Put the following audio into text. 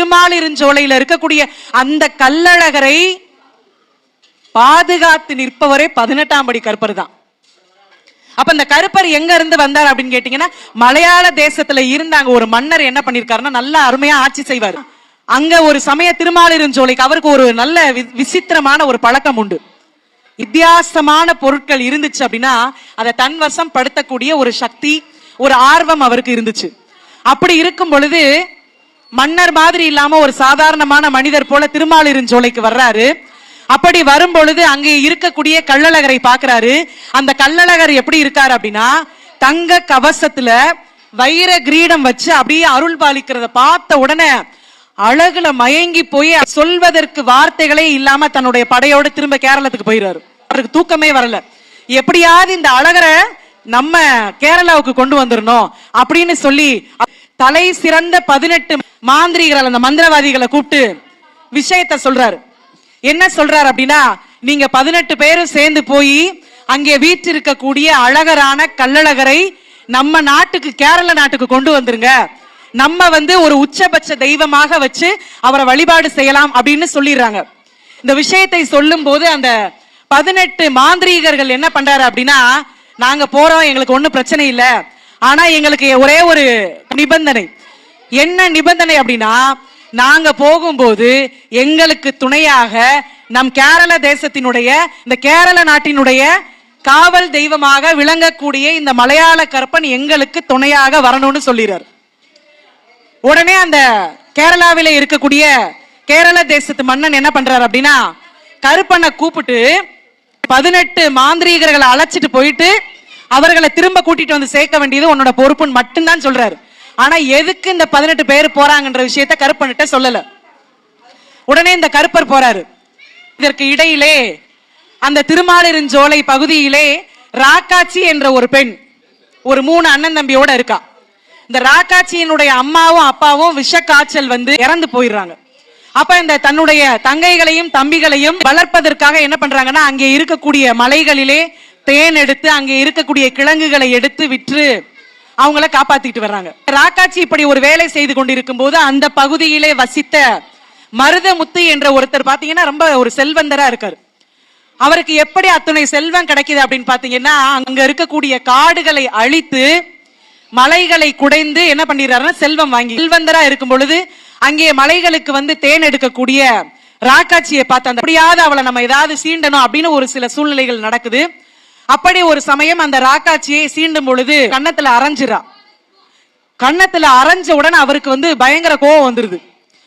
திருமாலிருஞ்சோலையில இருக்கக்கூடிய அந்த கள்ளழகரை பாதுகாத்து நிற்பவரே 18ஆம் படி கருப்பர் தான். அப்ப இந்த கருப்பர் எங்க இருந்து வந்தார் அப்படின்னு கேட்டீங்கன்னா, மலையாள தேசத்துல இருந்தாங்க ஒரு மன்னர் என்ன பண்ணிருக்காருன்னா, நல்லா அருமையா ஆட்சி செய்வார். அங்க ஒரு சமய திருமாலிருஞ்சோலைக்கு அவருக்கு ஒரு நல்ல விசித்திரமான ஒரு பழக்கம் உண்டு. வித்தியாசமான பொருட்கள் இருந்துச்சு அப்படின்னா அதை தன் வசம் படுத்தக்கூடிய ஒரு சக்தி, ஒரு ஆர்வம் அவருக்கு இருந்துச்சு. அப்படி இருக்கும் பொழுது மன்னர் மாதிரி இல்லாம ஒரு சாதாரணமான மனிதர் போல திருமாலிருஞ்சோலைக்கு வர்றாரு. அப்படி வரும் பொழுது அங்கே இருக்கக்கூடிய கள்ளழகரை பாக்குறாரு. அந்த கள்ளழகர் எப்படி இருக்காரு அப்படின்னா, தங்க கவசத்துல வைர கிரீடம் வச்சு அப்படியே அருள் பாலிக்கிறத பார்த்த உடனே அழகுல மயங்கி போய் சொல்வதற்கு வார்த்தைகளே இல்லாம தன்னுடைய படையோடு திரும்ப கேரளத்துக்கு போயிடுறாரு. அவருக்கு தூக்கமே வரல. எப்படியாவது இந்த அழகரை நம்ம கேரளாவுக்கு கொண்டு வந்துடணும் அப்படின்னு சொல்லி தலை சிறந்த 18 மாந்திரிகள், அந்த மந்திரவாதிகளை கூப்பிட்டு விஷயத்த சொல்றாரு. என்ன சொல்றாரு அப்படின்னா, நீங்க 18 பேரும் சேர்ந்து போய் அங்கே வீற்றிருக்கக்கூடிய அழகரான கள்ளழகரை நம்ம நாட்டுக்கு, கேரள நாட்டுக்கு கொண்டு வந்துருங்க. நம்ம ஒரு உச்சபட்ச தெய்வமாக வச்சு அவரை வழிபாடு செய்யலாம் அப்படின்னு சொல்லிடுறாங்க. இந்த விஷயத்தை சொல்லும் போது அந்த 18 மாந்திரீகர்கள் என்ன பண்றாரு அப்படின்னா, நாங்க போறோம், எங்களுக்கு ஒன்னும் பிரச்சனை இல்ல, ஆனா எங்களுக்கு ஒரே ஒரு நிபந்தனை. என்ன நிபந்தனை அப்படின்னா, நாங்க போகும்போது எங்களுக்கு துணையாக நம் கேரள தேசத்தினுடைய, இந்த கேரள நாட்டினுடைய காவல் தெய்வமாக விளங்கக்கூடிய இந்த மலையாள கருப்பன் எங்களுக்கு துணையாக வரணும்னு சொல்லிடுறாரு. உடனே அந்த கேரளாவில இருக்கக்கூடிய கேரள தேசத்து மன்னன் என்ன பண்றாரு அப்படின்னா, கருப்பனை கூப்பிட்டு 18 மாந்திரீகர்களை அழைச்சிட்டு போயிட்டு அவர்களை திரும்ப கூட்டிட்டு வந்து சேர்க்க வேண்டியது உன்னோட பொறுப்புன்னு மட்டும்தான் சொல்றாரு. ஆனா எதுக்கு இந்த 18 பேர் போறாங்கன்ற விஷயத்த கருப்பன்கிட்ட சொல்லல. உடனே இந்த கருப்பர் போறாரு. இதற்கு இடையிலே அந்த திருமாலிருஞ்சோலை பகுதியிலே ராக்காச்சி என்ற ஒரு பெண் ஒரு 3 அண்ணன் தம்பியோட இருக்கா. இந்த ராக்காச்சியினுடைய அம்மாவும் அப்பாவும் விஷ காய்ச்சல் இறந்து போயிடுறாங்க. அப்ப இந்த தன்னுடைய தங்கைகளையும் தம்பிகளையும் வளர்ப்பதற்காக என்ன பண்றாங்கன்னா, அங்கே இருக்கக்கூடிய மலைகளிலே தேன் எடுத்து அங்கே இருக்கக்கூடிய கிழங்குகளை எடுத்து விற்று அவங்கள காப்பாத்திட்டு வர்றாங்க. ராக்காச்சி இப்படி ஒரு வேலை செய்து கொண்டிருக்கும் போது அந்த பகுதியிலே வசித்த மருதமுத்து என்ற ஒருத்தர் பாத்தீங்கன்னா ரொம்ப ஒரு செல்வந்தரா இருக்காரு. அவருக்கு எப்படி அத்துணை செல்வம் கிடைக்குது அப்படின்னு பாத்தீங்கன்னா, அங்க இருக்கக்கூடிய காடுகளை அழித்து மலைகளை குடைந்து என்ன பண்ணிடுறாருன்னா செல்வம் வாங்கி, செல்வந்தரா இருக்கும் பொழுது அங்கே மலைகளுக்கு தேன் எடுக்கக்கூடிய ராக்காட்சியை பார்த்து அந்த அப்படியாவது அவளை நம்ம ஏதாவது சீண்டணும் அப்படின்னு ஒரு சில சூழ்நிலைகள் நடக்குது. அப்படி ஒரு சமயம் அந்த ராக்காட்சியை சீண்டும் பொழுது கன்னத்துல அரைஞ்சிரா. கன்னத்துல அரைஞ்ச உடனே அவருக்கு பயங்கர கோபம் வந்துருது.